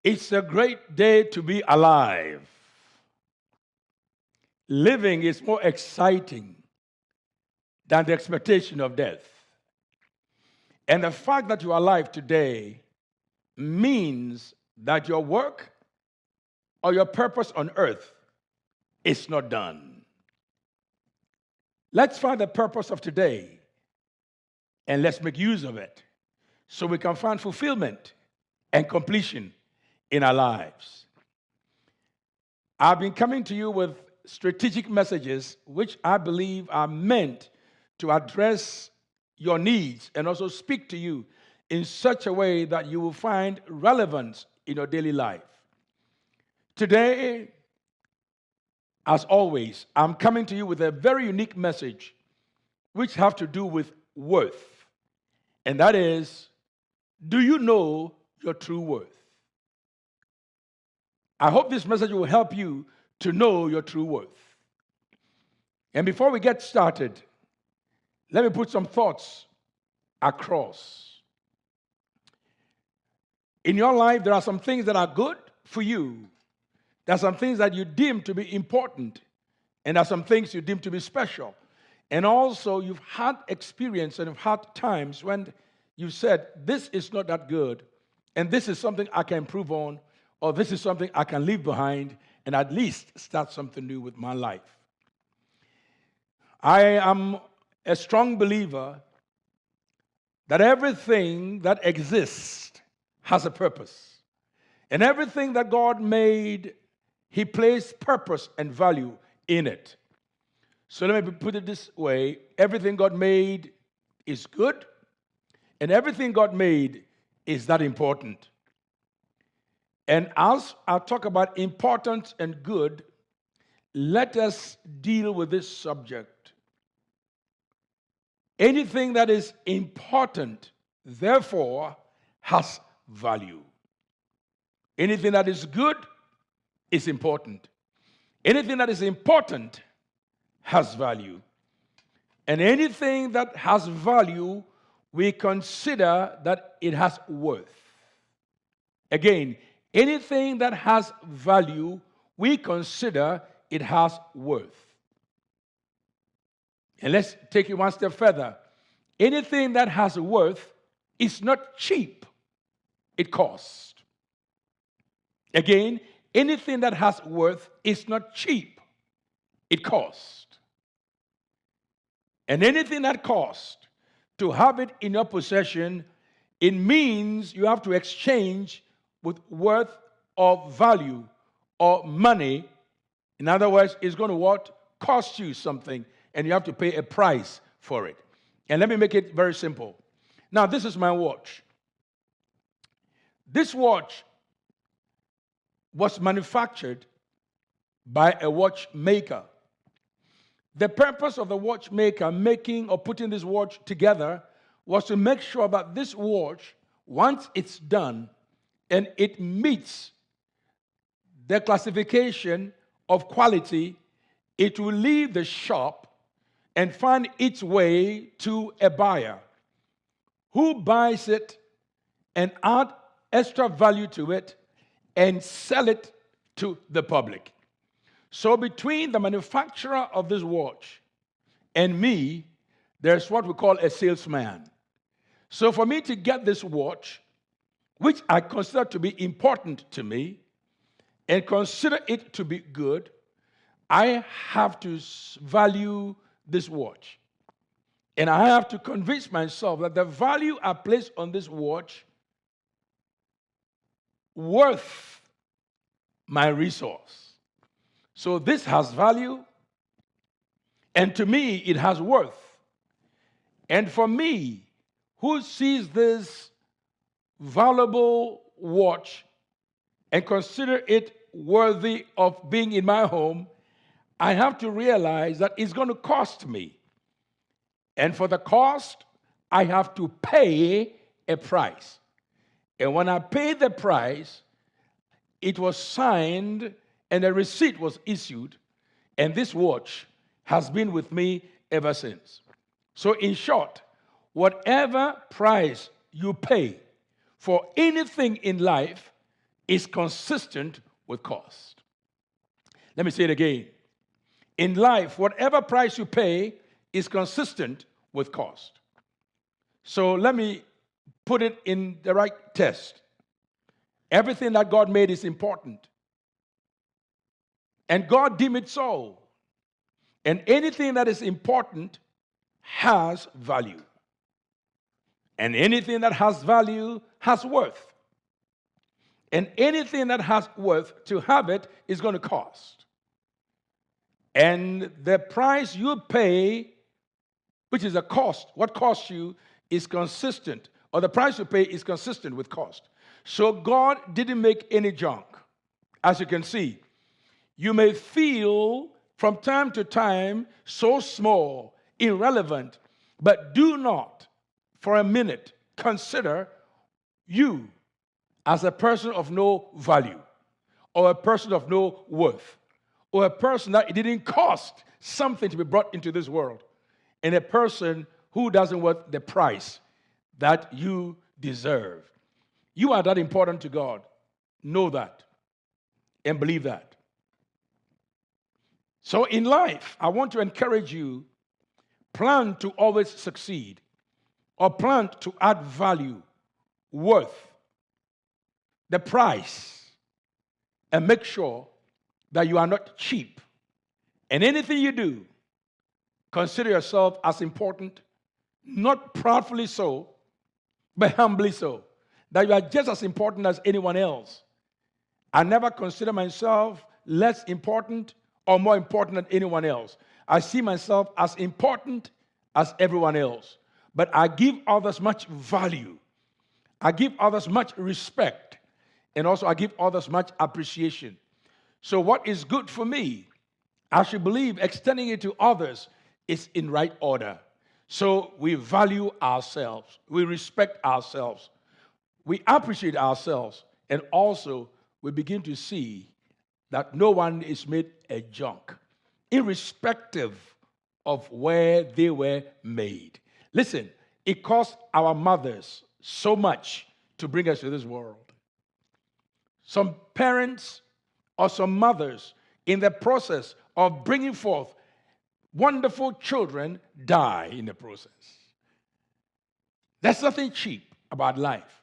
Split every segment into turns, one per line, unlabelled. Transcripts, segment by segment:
It's a great day to be alive. Living is more exciting than the expectation of death. And the fact that you are alive today means that your work or your purpose on earth is not done. Let's find the purpose of today and let's make use of it so we can find fulfillment and completion in our lives. I've been coming to you with strategic messages which I believe are meant to address your needs and also speak to you in such a way that you will find relevance in your daily life. Today, as always, I'm coming to you with a very unique message which have to do with worth. And that is, do you know your true worth? I hope this message will help you to know your true worth. And before we get started, let me put some thoughts across. In your life, there are some things that are good for you. There are some things that you deem to be important, and there are some things you deem to be special. And also, you've had experience and you've had times when you said, this is not that good, and this is something I can improve on, or this is something I can leave behind and at least start something new with my life. I am a strong believer that everything that exists has a purpose. And everything that God made, He placed purpose and value in it. So let me put it this way. Everything God made is good, and everything God made is that important. And as I talk about important and good, let us deal with this subject. Anything that is important, therefore, has value. Anything that is good is important. Anything that is important has value. And anything that has value, we consider that it has worth. Again, anything that has value, we consider it has worth. And let's take it one step further. Anything that has worth is not cheap. It costs. Again, anything that has worth is not cheap. It costs. And anything that costs, to have it in your possession, it means you have to exchange with worth or value or money. In other words, it's going to what? Cost you something, and you have to pay a price for it. And let me make it very simple. Now, this is my watch. This watch was manufactured by a watchmaker. The purpose of the watchmaker making or putting this watch together was to make sure that this watch, once it's done and it meets the classification of quality, it will leave the shop and find its way to a buyer who buys it and add extra value to it and sell it to the public. So between the manufacturer of this watch and me, there's what we call a salesman. So for me to get this watch, which I consider to be important to me, and consider it to be good, I have to value this watch. And I have to convince myself that the value I place on this watch worth my resource. So this has value, and to me, it has worth. And for me, who sees this valuable watch and consider it worthy of being in my home, I have to realize that it's going to cost me. And for the cost, I have to pay a price. And when I pay the price, it was signed and a receipt was issued, and this watch has been with me ever since. So in short, whatever price you pay for anything in life is consistent with cost. Let me say it again. In life, whatever price you pay is consistent with cost. So let me put it in the right test. Everything that God made is important. And God deemed it so. And anything that is important has value. And anything that has value has worth. And anything that has worth, to have it, is going to cost. And the price you pay, which is a cost, what costs you is consistent, or the price you pay is consistent with cost. So God didn't make any junk. As you can see, you may feel from time to time so small, irrelevant, but do not for a minute consider you as a person of no value, or a person of no worth, or a person that it didn't cost something to be brought into this world, and a person who doesn't worth the price that you deserve. You are that important to God. Know that and believe that. So in life, I want to encourage you, plan to always succeed, or plan to add value, worth, the price, and make sure that you are not cheap. And anything you do, consider yourself as important, not proudly so, but humbly so, that you are just as important as anyone else. I never consider myself less important or more important than anyone else. I see myself as important as everyone else. But I give others much value. I give others much respect. And also I give others much appreciation. So what is good for me, I should believe extending it to others is in right order. So we value ourselves. We respect ourselves. We appreciate ourselves. And also we begin to see that no one is made a junk, irrespective of where they were made. Listen, it cost our mothers so much to bring us to this world. Some parents or some mothers, in the process of bringing forth wonderful children, die in the process. There's nothing cheap about life.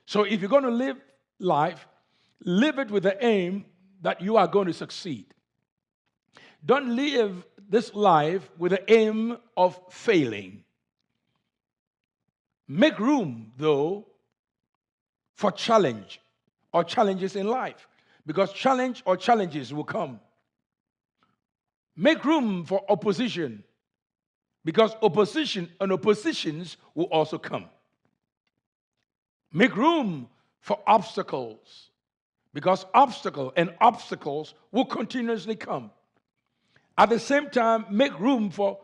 So if you're going to live life, live it with the aim that you are going to succeed. Don't live this life with the aim of failing. Make room, though, for challenge or challenges in life, because challenge or challenges will come. Make room for opposition, because opposition and oppositions will also come. Make room for obstacles, because obstacle and obstacles will continuously come. At the same time, make room for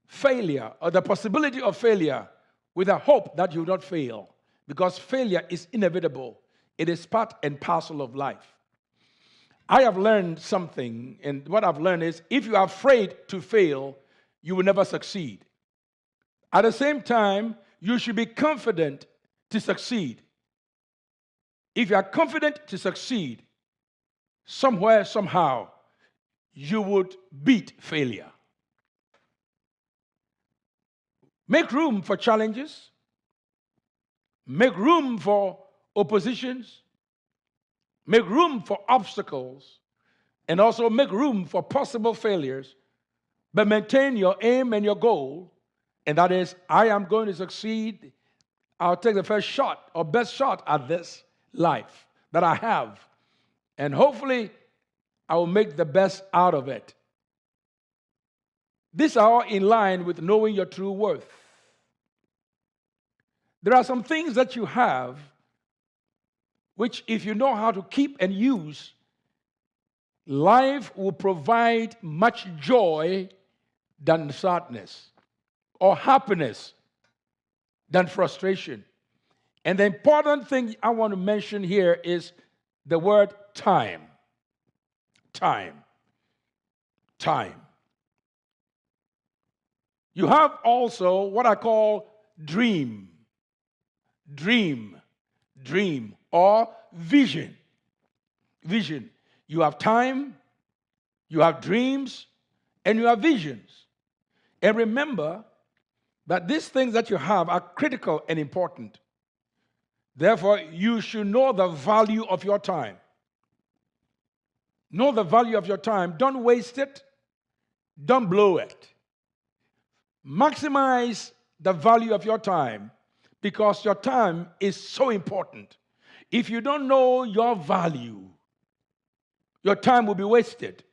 failure or the possibility of failure with a hope that you will not fail, because failure is inevitable. It is part and parcel of life. I have learned something, and what I've learned is if you are afraid to fail, you will never succeed. At the same time, you should be confident to succeed. If you are confident to succeed, somewhere, somehow, you would beat failure. Make room for challenges. Make room for oppositions. Make room for obstacles. And also make room for possible failures. But maintain your aim and your goal. And that is, I am going to succeed. I'll take the first shot or best shot at this life that I have. And hopefully, I will make the best out of it. These are all in line with knowing your true worth. There are some things that you have which, if you know how to keep and use, life will provide much joy than sadness, or happiness than frustration. And the important thing I want to mention here is the word time. Time. Time. You have also what I call dream, or vision. Vision. You have time, you have dreams, and you have visions. And remember that these things that you have are critical and important. Therefore, you should know the value of your time. Know the value of your time. Don't waste it. Don't blow it. Maximize the value of your time because your time is so important. If you don't know your value, your time will be wasted.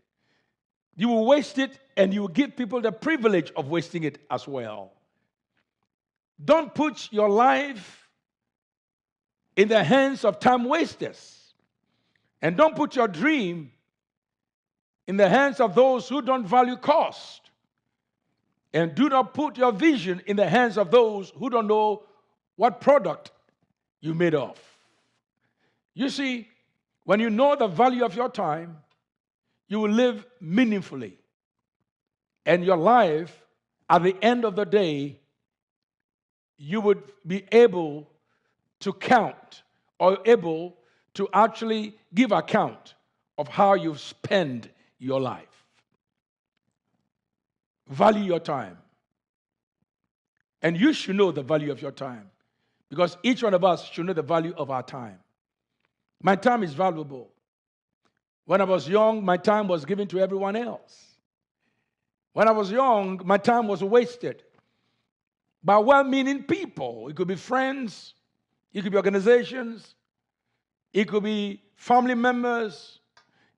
You will waste it and you will give people the privilege of wasting it as well. Don't put your life in the hands of time wasters. And don't put your dream in the hands of those who don't value cost. And do not put your vision in the hands of those who don't know what product you made of. You see, when you know the value of your time, you will live meaningfully. And your life, at the end of the day, you would be able to count or able to actually give account of how you've spent your life. Value your time. And you should know the value of your time because each one of us should know the value of our time. My time is valuable. When I was young, my time was given to everyone else. When I was young, my time was wasted by well-meaning people. It could be friends, it could be organizations, it could be family members,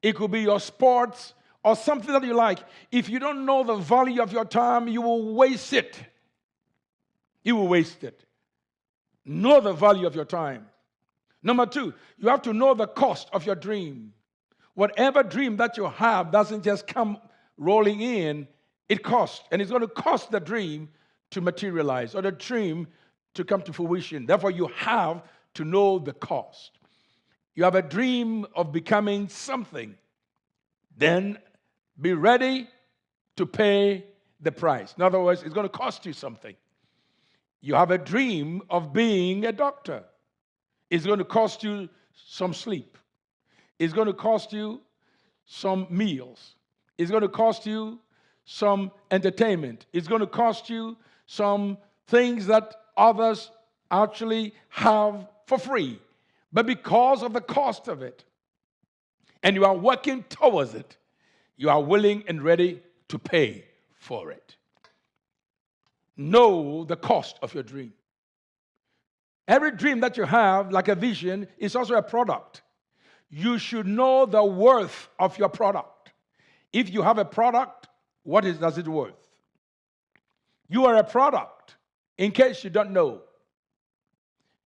it could be your sports, or something that you like. If you don't know the value of your time, you will waste it. You will waste it. Know the value of your time. Number two, you have to know the cost of your dream. Whatever dream that you have doesn't just come rolling in, it costs. And it's going to cost the dream to materialize or the dream to come to fruition. Therefore, you have to know the cost. You have a dream of becoming something. Then be ready to pay the price. In other words, it's going to cost you something. You have a dream of being a doctor. It's going to cost you some sleep. It's going to cost you some meals. It's going to cost you some entertainment. It's going to cost you some things that others actually have for free. But because of the cost of it, and you are working towards it, you are willing and ready to pay for it. Know the cost of your dream. Every dream that you have, like a vision, is also a product. You should know the worth of your product. If you have a product, what does it worth? You are a product, in case you don't know.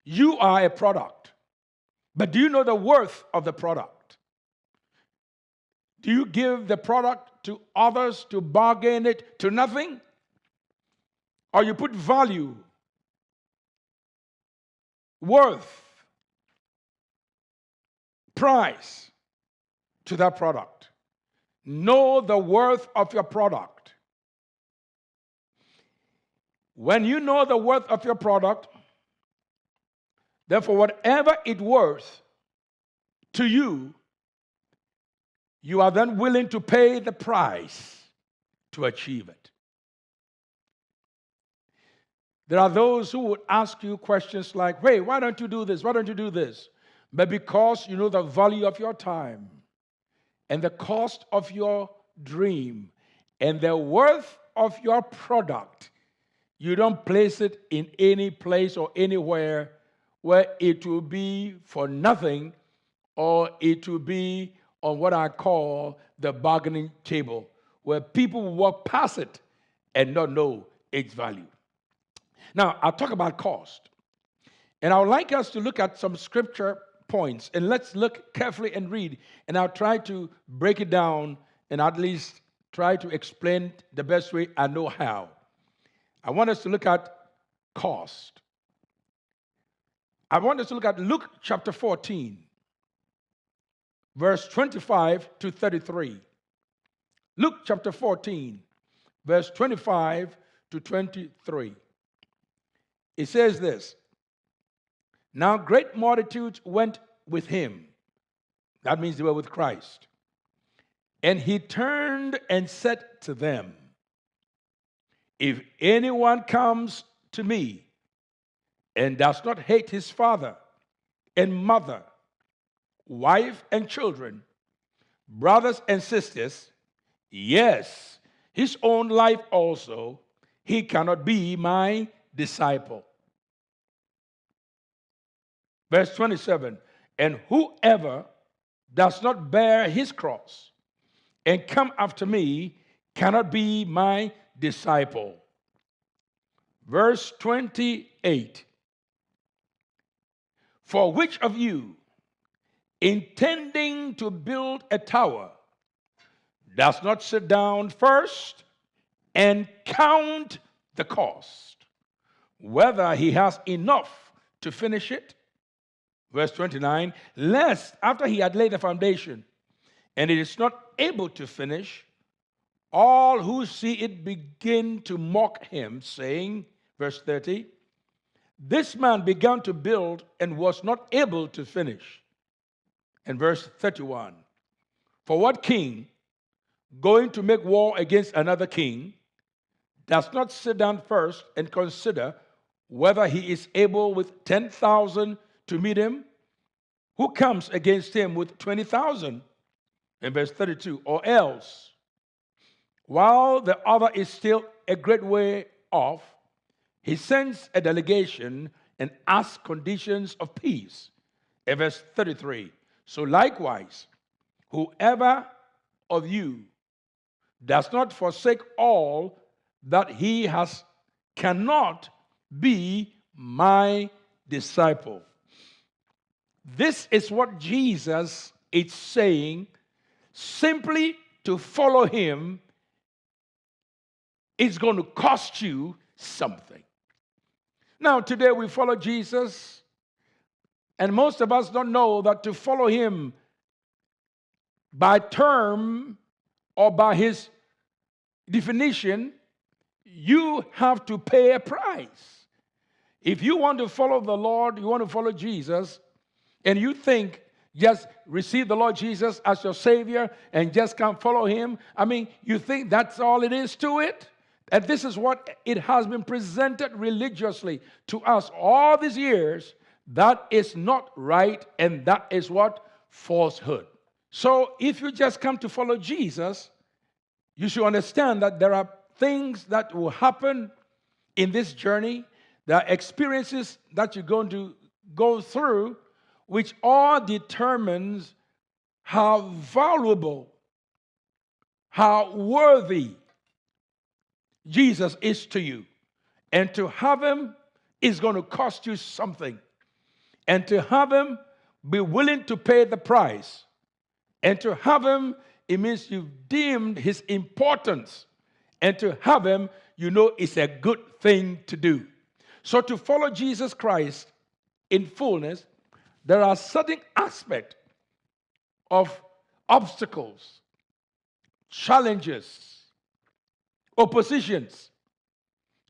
You are a product. But do you know the worth of the product? Do you give the product to others to bargain it to nothing? Or you put value, worth, price to that product? Know the worth of your product. When you know the worth of your product, therefore, whatever it's worth to you, you are then willing to pay the price to achieve it. There are those who would ask you questions like, hey, why don't you do this? Why don't you do this? But because you know the value of your time and the cost of your dream and the worth of your product, you don't place it in any place or anywhere where it will be for nothing or it will be on what I call the bargaining table, where people will walk past it and not know its value. Now, I'll talk about cost. And I would like us to look at some scripture points. And let's look carefully and read. And I'll try to break it down and at least try to explain the best way I know how. I want us to look at cost. I want us to look at Luke chapter 14, verse 25 to 33. Luke chapter 14, verse 25 to 23. It says this: Now great multitudes went with him. That means they were with Christ. And he turned and said to them, if anyone comes to me and does not hate his father and mother, wife and children, brothers and sisters, yes, his own life also, he cannot be my disciple. Verse 27, and whoever does not bear his cross and come after me cannot be my disciple. Verse 28, for which of you, intending to build a tower, does not sit down first and count the cost, whether he has enough to finish it? Verse 29, lest after he had laid the foundation and it is not able to finish, all who see it begin to mock him, saying, verse 30, this man began to build and was not able to finish. And verse 31, for what king, going to make war against another king, does not sit down first and consider whether he is able with 10,000 to meet him? Who comes against him with 20,000? In verse 32, or else, while the other is still a great way off, he sends a delegation and asks conditions of peace. In verse 33, so likewise, whoever of you does not forsake all that he has cannot be my disciple. This is what Jesus is saying. Simply to follow him is going to cost you something. Now, today we follow Jesus, and most of us don't know that to follow him by term or by his definition, you have to pay a price. If you want to follow the Lord, you want to follow Jesus, and you think just receive the Lord Jesus as your Savior and just come follow him, I mean, you think that's all it is to it? And this is what it has been presented religiously to us all these years. That is not right, and that is what? Falsehood. So if you just come to follow Jesus, you should understand that there are things that will happen in this journey. There are experiences that you're going to go through, which all determines how valuable, how worthy Jesus is to you. And to have him is going to cost you something. And to have him, be willing to pay the price. And to have him, it means you've deemed his importance. And to have him, you know it's a good thing to do. So to follow Jesus Christ in fullness, there are certain aspects of obstacles, challenges, oppositions,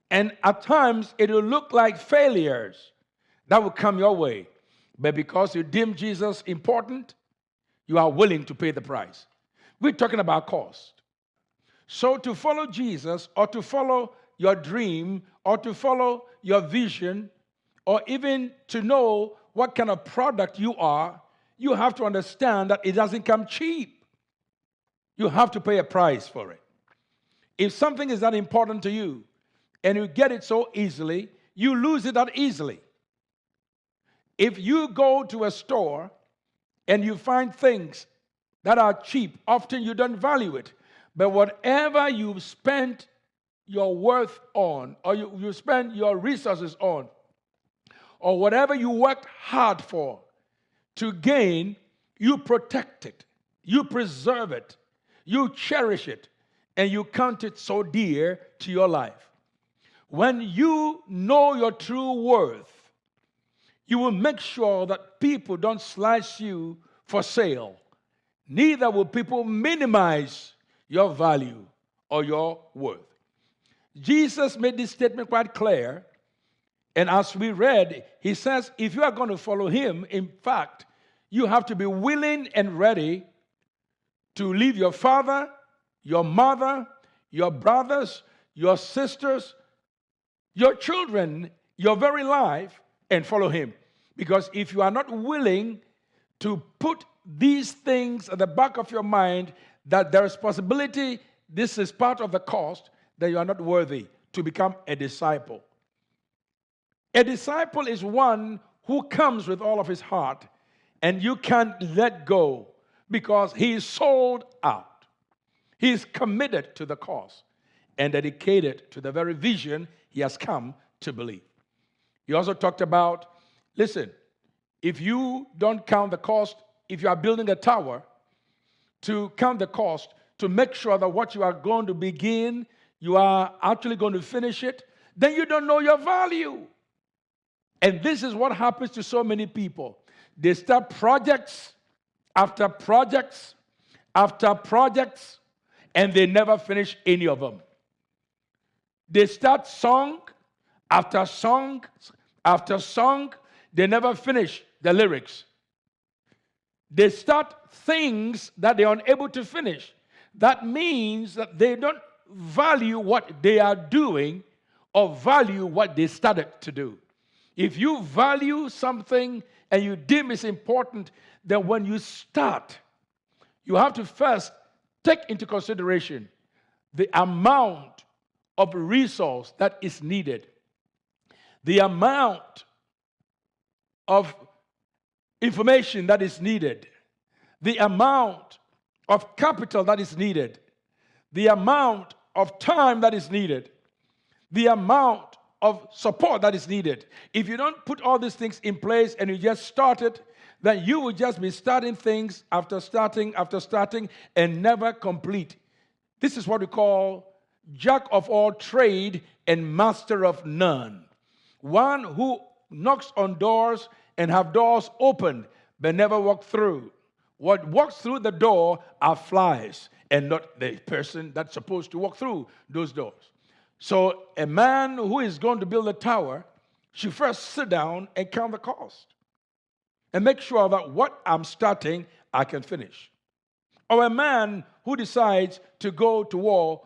and at times it will look like failures that will come your way. But because you deem Jesus important, you are willing to pay the price. We're talking about cost. So to follow Jesus, or to follow your dream, or to follow your vision, or even to know what kind of product you are, you have to understand that it doesn't come cheap. You have to pay a price for it. If something is that important to you, and you get it so easily, you lose it that easily. If you go to a store and you find things that are cheap, often you don't value it. But whatever you've spent your worth on, or you spend your resources on, or whatever you worked hard for to gain, you protect it, you preserve it, you cherish it, and you count it so dear to your life. When you know your true worth, you will make sure that people don't slice you for sale. Neither will people minimize your value or your worth. Jesus made this statement quite clear. And as we read, he says, if you are going to follow him, in fact, You have to be willing and ready to leave your father, your mother, your brothers, your sisters, your children, your very life, and follow him. Because if you are not willing to put these things at the back of your mind, that there is possibility this is part of the cost, then you are not worthy to become a disciple. A disciple is one who comes with all of his heart, and you can't let go because he is sold out. He is committed to the cause and dedicated to the very vision he has come to believe. He also talked about, listen, if you don't count the cost, if you are building a tower, to count the cost, to make sure that what you are going to begin, you are actually going to finish it, then you don't know your value. And this is what happens to so many people. They start projects after projects after projects, and they never finish any of them. They start song after song after song, they never finish the lyrics. They start things that they are unable to finish. That means that they don't value what they are doing or value what they started to do. If you value something and you deem it's important, then when you start, you have to first take into consideration the amount of resource that is needed, the amount of information that is needed, the amount of capital that is needed, the amount of time that is needed, the amount of support that is needed. If you don't put all these things in place and you just start it, then you will just be starting things after starting and never complete. This is what we call jack of all trade and master of none. One who knocks on doors and have doors opened but never walk through. What walks through the door are flies and not the person that's supposed to walk through those doors. So a man who is going to build a tower should first sit down and count the cost and make sure that what I'm starting, I can finish. Or a man who decides to go to war,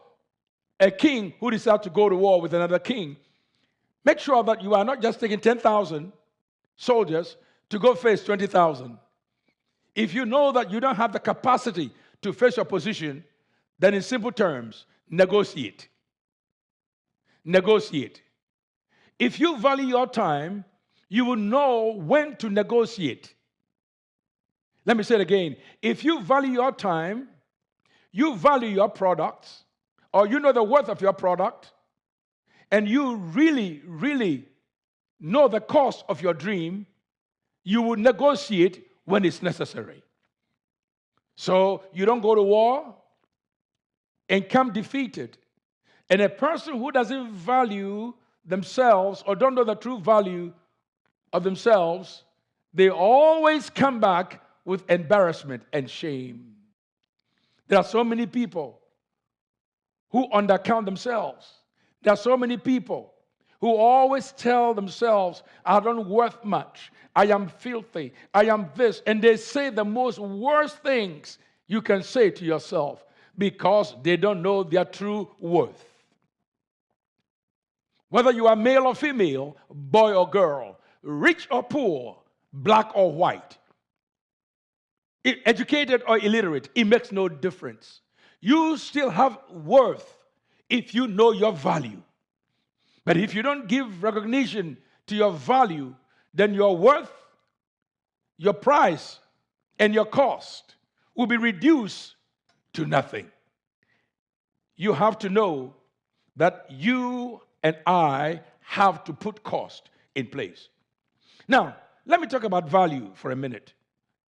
a king who decides to go to war with another king, make sure that you are not just taking 10,000 soldiers to go face 20,000. If you know that you don't have the capacity to face your position, then in simple terms, negotiate. Negotiate. If you value your time, you will know when to negotiate. Let me say it again. If you value your time, you value your products, or you know the worth of your product, and you really, really know the cost of your dream, you will negotiate when it's necessary. So you don't go to war and come defeated. And a person who doesn't value themselves or don't know the true value of themselves, they always come back with embarrassment and shame. There are so many people who undercount themselves. There are so many people who always tell themselves, I don't worth much. I am filthy. I am this. And they say the most worst things you can say to yourself because they don't know their true worth. Whether you are male or female, boy or girl, rich or poor, black or white, educated or illiterate, it makes no difference. You still have worth if you know your value. But if you don't give recognition to your value, then your worth, your price, and your cost will be reduced to nothing. You have to know that you and I have to put cost in place. Now, let me talk about value for a minute.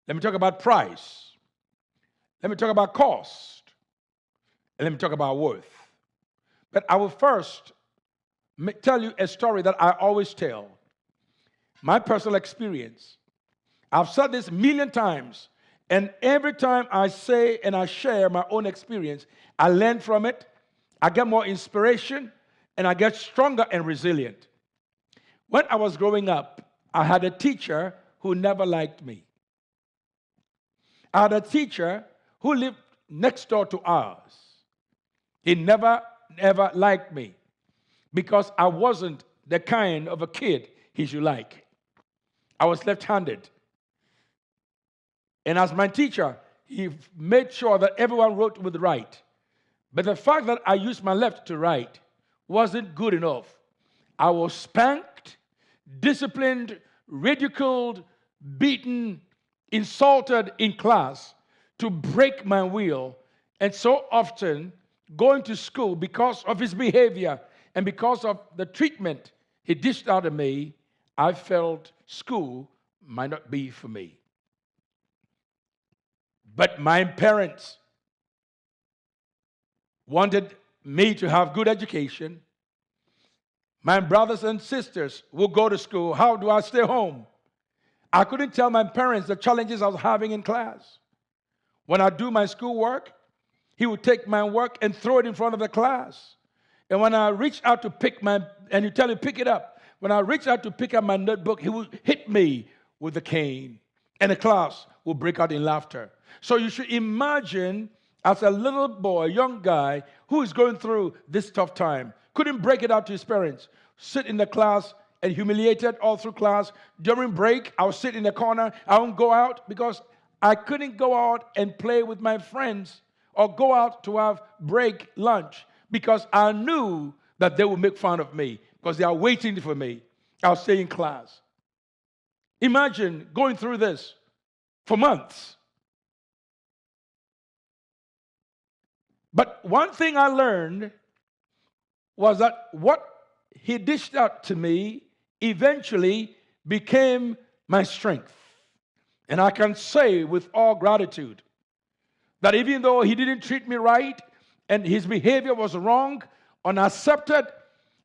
Let me talk about price. Let me talk about cost. And let me talk about worth. But I will first tell you a story that I always tell. My personal experience. I've said this a million times, and every time I say and I share my own experience, I learn from it, I get more inspiration, and I get stronger and resilient. When I was growing up, I had a teacher who never liked me. I had a teacher who lived next door to ours. He never, ever liked me because I wasn't the kind of a kid he should like. I was left-handed. And as my teacher, he made sure that everyone wrote with the right. But the fact that I used my left to write wasn't good enough. I was spanked, disciplined, ridiculed, beaten, insulted in class to break my will. And so often, going to school because of his behavior and because of the treatment he dished out of me, I felt school might not be for me. But my parents wanted me to have good education. My brothers and sisters will go to school. How do I stay home? I couldn't tell my parents the challenges I was having in class. When I do my schoolwork, he would take my work and throw it in front of the class. And when I reach out to pick and you tell me, pick it up. When I reach out to pick up my notebook, he would hit me with the cane. And the class would break out in laughter. So you should imagine as a little boy, a young guy, who is going through this tough time, couldn't break it out to his parents, sit in the class and humiliated all through class. During break, I would sit in the corner. I won't go out because I couldn't go out and play with my friends or go out to have break lunch because I knew that they would make fun of me because they are waiting for me. I'll stay in class. Imagine going through this for months. But one thing I learned was that what he dished out to me eventually became my strength. And I can say with all gratitude that even though he didn't treat me right and his behavior was wrong, unaccepted,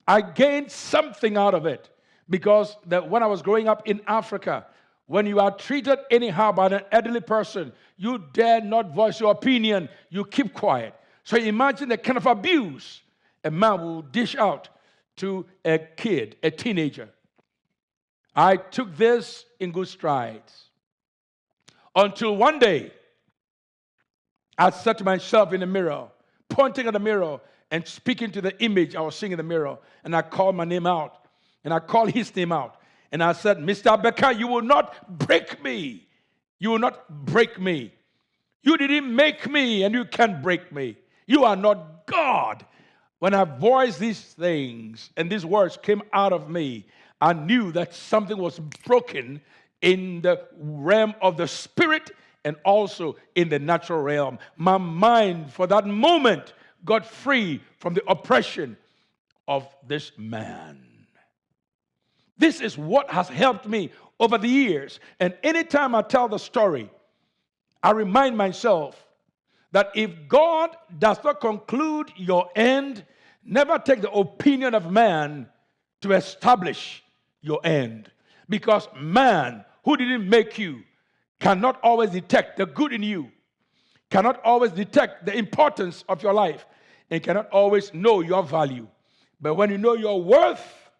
I gained something out of it. Because when I was growing up in Africa, when you are treated anyhow by an elderly person, you dare not voice your opinion. You keep quiet. So imagine the kind of abuse a man will dish out to a kid, a teenager. I took this in good strides. Until one day, I said to myself in the mirror, pointing at the mirror and speaking to the image I was seeing in the mirror, and I called my name out. And I called his name out. And I said, Mr. Becker, you will not break me. You will not break me. You didn't make me, and you can't break me. You are not God. When I voiced these things, and these words came out of me, I knew that something was broken in the realm of the spirit and also in the natural realm. My mind, for that moment, got free from the oppression of this man. This is what has helped me over the years. And anytime I tell the story, I remind myself that if God does not conclude your end, never take the opinion of man to establish your end. Because man, who didn't make you, cannot always detect the good in you, cannot always detect the importance of your life, and cannot always know your value. But when you know your worth,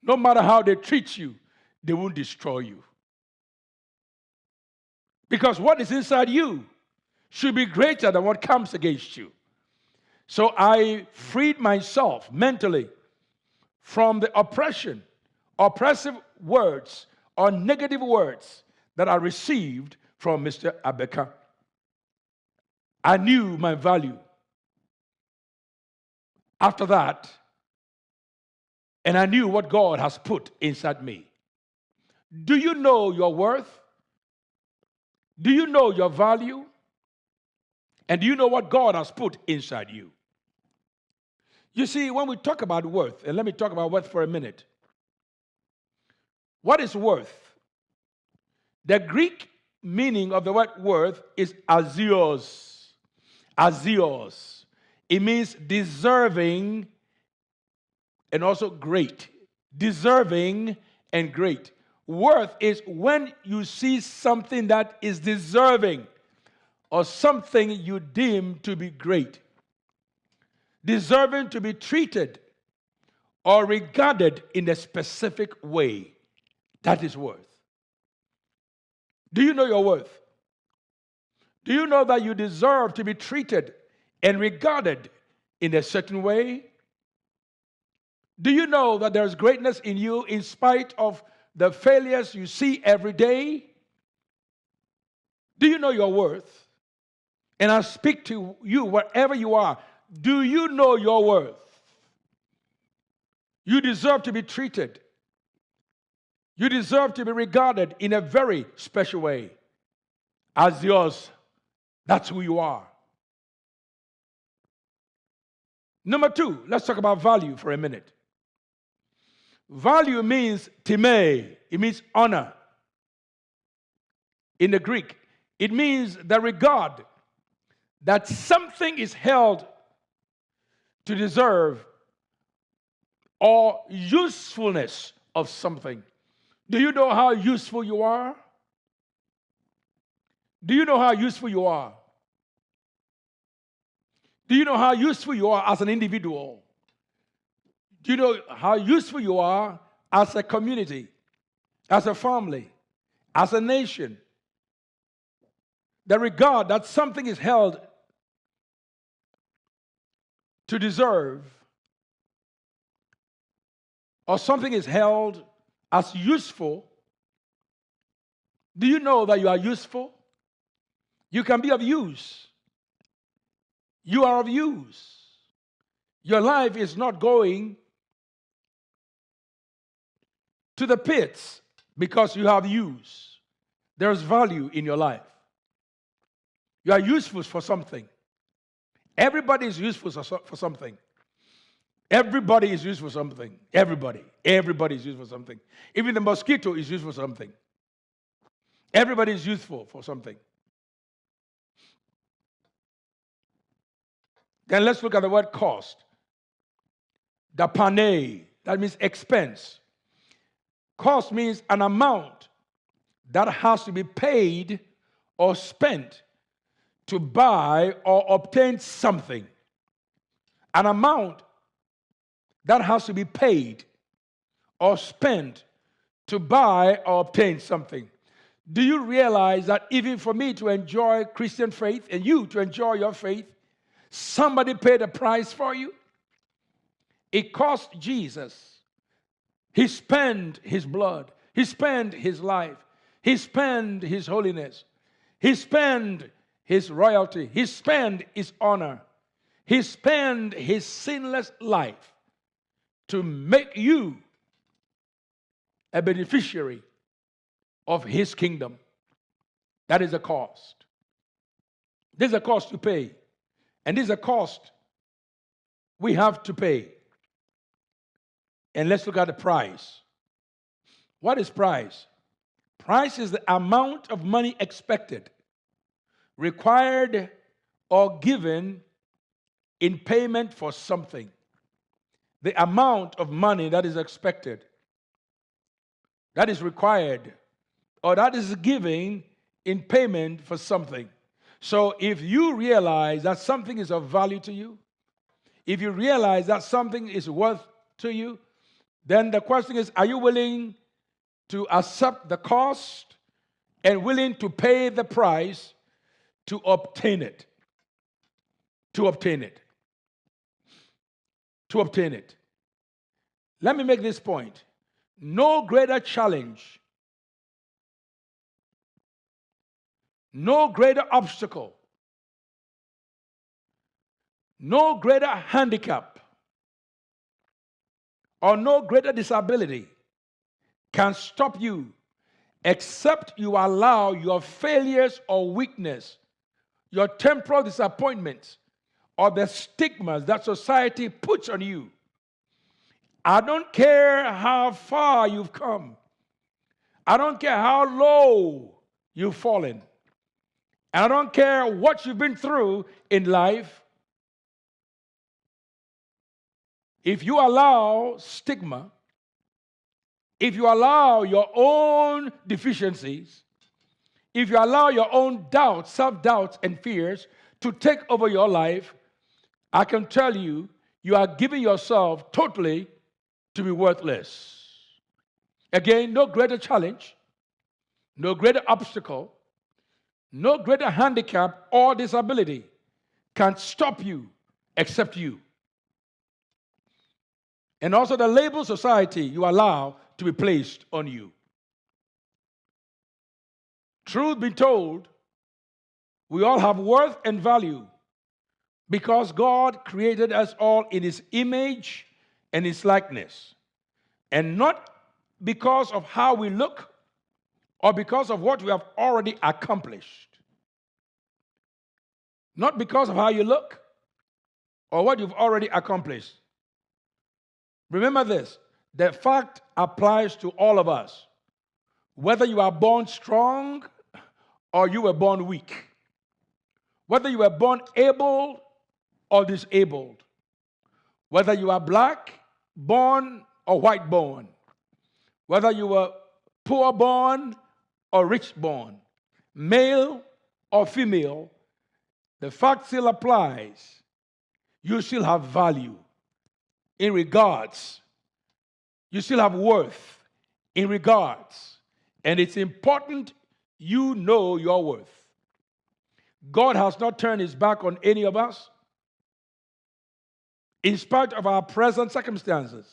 no matter how they treat you, they won't destroy you. Because what is inside you should be greater than what comes against you. So I freed myself mentally from the oppressive words or negative words that I received from Mr. Abeka. I knew my value. After that, and I knew what God has put inside me. Do you know your worth? Do you know your value? And do you know what God has put inside you? You see, when we talk about worth, and let me talk about worth for a minute. What is worth? The Greek meaning of the word worth is azios. Azios. It means deserving and also great. Deserving and great. Worth is when you see something that is deserving or something you deem to be great. Deserving to be treated or regarded in a specific way. That is worth. Do you know your worth? Do you know that you deserve to be treated and regarded in a certain way? Do you know that there's greatness in you in spite of the failures you see every day? Do you know your worth? And I speak to you wherever you are. Do you know your worth? You deserve to be treated. You deserve to be regarded in a very special way. As yours, that's who you are. Number two, let's talk about value for a minute. Value means time. It means honor. In the Greek, it means the regard that something is held to deserve or usefulness of something. Do you know how useful you are? Do you know how useful you are? Do you know how useful you are as an individual? Do you know how useful you are as a community, as a family, as a nation? The regard that something is held to deserve, or something is held as useful. Do you know that you are useful? You can be of use. You are of use. Your life is not going to the pits because you have use. There's value in your life. You are useful for something. Everybody is useful for something. Everybody is used for something. Everybody is used for something. Even the mosquito is used for something. Everybody is useful for something. Then let's look at the word cost. Dapane, that means expense. Cost means an amount that has to be paid or spent to buy or obtain something. An amount that has to be paid or spent to buy or obtain something. Do you realize that even for me to enjoy Christian faith and you to enjoy your faith, somebody paid a price for you? It cost Jesus. He spent his blood. He spent his life. He spent his holiness. He spent his royalty. He spent his honor. He spent his sinless life to make you a beneficiary of his kingdom. That is a cost. There's a cost to pay. And there's a cost we have to pay. And let's look at the price. What is price? Price is the amount of money expected, required, or given in payment for something. The amount of money that is expected, that is required, or that is given in payment for something. So if you realize that something is of value to you, if you realize that something is worth to you, then the question is, are you willing to accept the cost and willing to pay the price to obtain it? To obtain it. To obtain it. Let me make this point. No greater challenge, no greater obstacle, no greater handicap, or no greater disability can stop you except you allow your failures or weakness, your temporal disappointments, or the stigmas that society puts on you. I don't care how far you've come. I don't care how low you've fallen. And I don't care what you've been through in life. If you allow stigma, if you allow your own deficiencies, if you allow your own doubts, self-doubts, and fears to take over your life, I can tell you, you are giving yourself totally to be worthless. Again, no greater challenge, no greater obstacle, No greater handicap or disability can stop you except you. And also the label society you allow to be placed on you. Truth be told, we all have worth and value because God created us all in His image and His likeness. And not because of how we look or because of what we have already accomplished. Not because of how you look or what you've already accomplished. Remember this, the fact applies to all of us. Whether you are born strong or you were born weak. Whether you were born able or disabled. Whether you are black born or white born. Whether you were poor born or rich born. Male or female, the fact still applies. You still have value in regards. You still have worth in regards. And it's important you know your worth. God has not turned His back on any of us in spite of our present circumstances.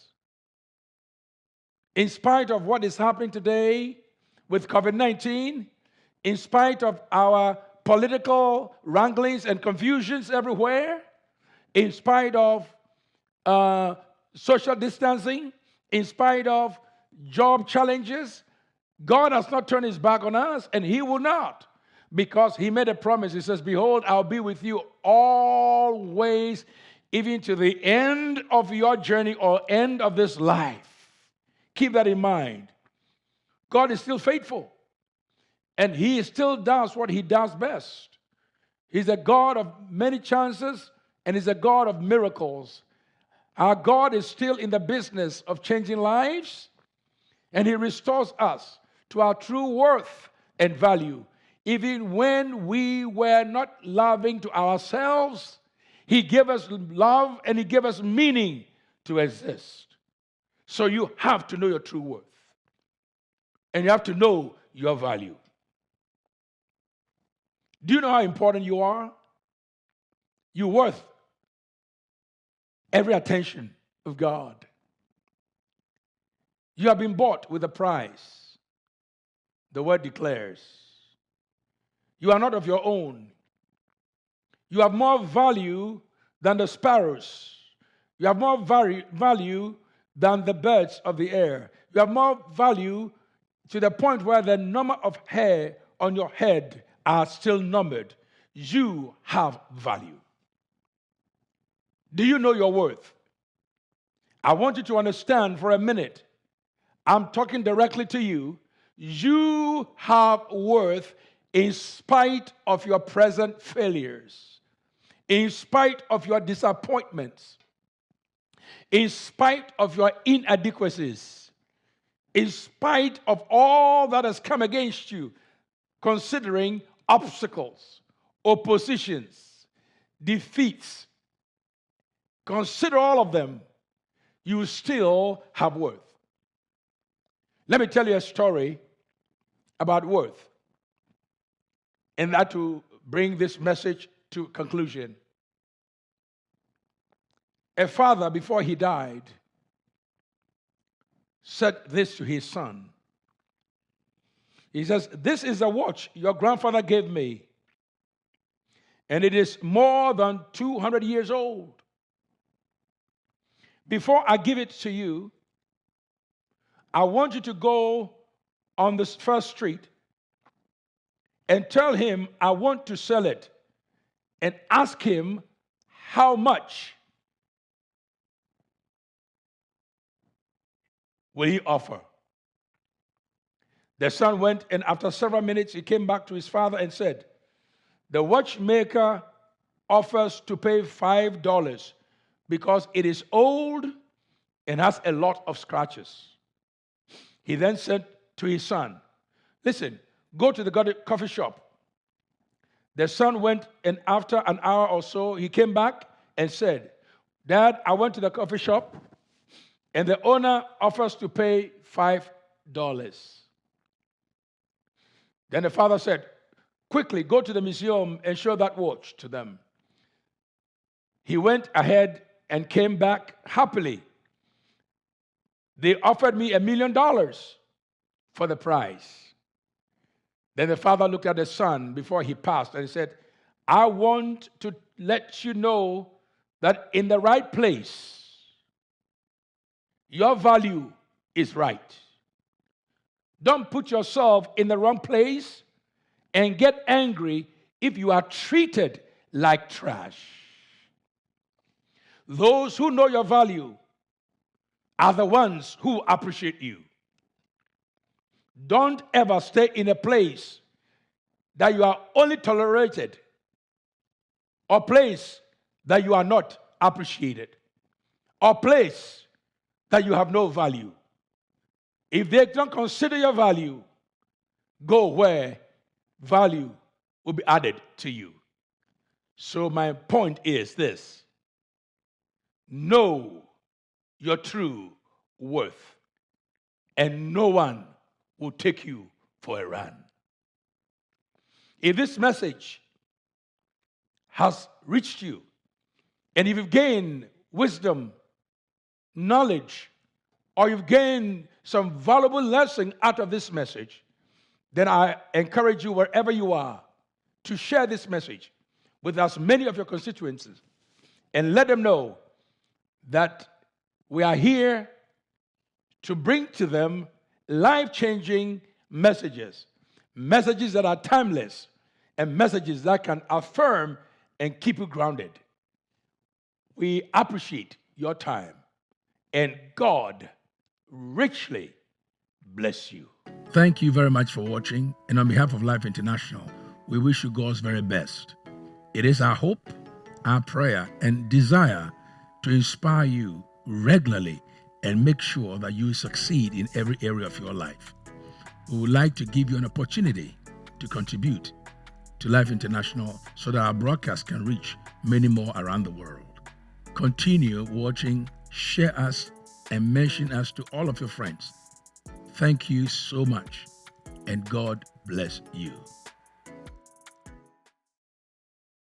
In spite of what is happening today with COVID-19, in spite of our political wranglings and confusions everywhere, in spite of social distancing, in spite of job challenges, God has not turned His back on us, and He will not, because He made a promise. He says, behold, I'll be with you always, even to the end of your journey or end of this life. Keep that in mind. God is still faithful, and He still does what He does best. He's a God of many chances, and He's a God of miracles. Our God is still in the business of changing lives, and He restores us to our true worth and value. Even when we were not loving to ourselves, He gave us love and He gave us meaning to exist. So you have to know your true worth, and you have to know your value. Do you know how important you are? You're worth every attention of God. You have been bought with a price. The word declares. You are not of your own. You have more value than the sparrows. You have more value than the birds of the air. You have more value to the point where the number of hair on your head are still numbered. You have value. Do you know your worth? I want you to understand for a minute. I'm talking directly to you. You have worth in spite of your present failures, in spite of your disappointments, in spite of your inadequacies, in spite of all that has come against you, considering obstacles, oppositions, defeats. Consider all of them, you still have worth. Let me tell you a story about worth, and that to bring this message to conclusion. A father, before he died, said this to his son. He says, "This is a watch your grandfather gave me, and it is more than 200 years old. Before I give it to you, I want you to go on this first street and tell him I want to sell it, and ask him how much will he offer." The son went, and after several minutes, he came back to his father and said, "The watchmaker offers to pay $5 because it is old and has a lot of scratches." He then said to his son, "Listen, go to the coffee shop." The son went, and after an hour or so, he came back and said, "Dad, I went to the coffee shop, and the owner offers to pay $5. Then the father said, quickly go to the museum and show that watch to them. He went ahead and came back happily. They offered me $1 million for the prize. Then the father looked at the son before he passed and he said, I want to let you know that in the right place, your value is right. Don't put yourself in the wrong place and get angry if you are treated like trash. Those who know your value are the ones who appreciate you. Don't ever stay in a place that you are only tolerated or place that you are not appreciated or place that you have no value. If they don't consider your value, go where value will be added to you. So my point is this: know your true worth, and no one will take you for a run. If this message has reached you, and if you've gained wisdom, knowledge, or you've gained some valuable lesson out of this message, then I encourage you, wherever you are, to share this message with as many of your constituencies and let them know that we are here to bring to them life-changing messages, messages that are timeless, and messages that can affirm and keep you grounded. We appreciate your time, and God richly bless you. Thank you very much for watching, and on behalf of Life International, we wish you God's very best. It is our hope, our prayer, and desire to inspire you regularly and make sure that you succeed in every area of your life. We would like to give you an opportunity to contribute to Life International so that our broadcast can reach many more around the world. Continue watching, share us, and mention us to all of your friends. Thank you so much, and God bless you.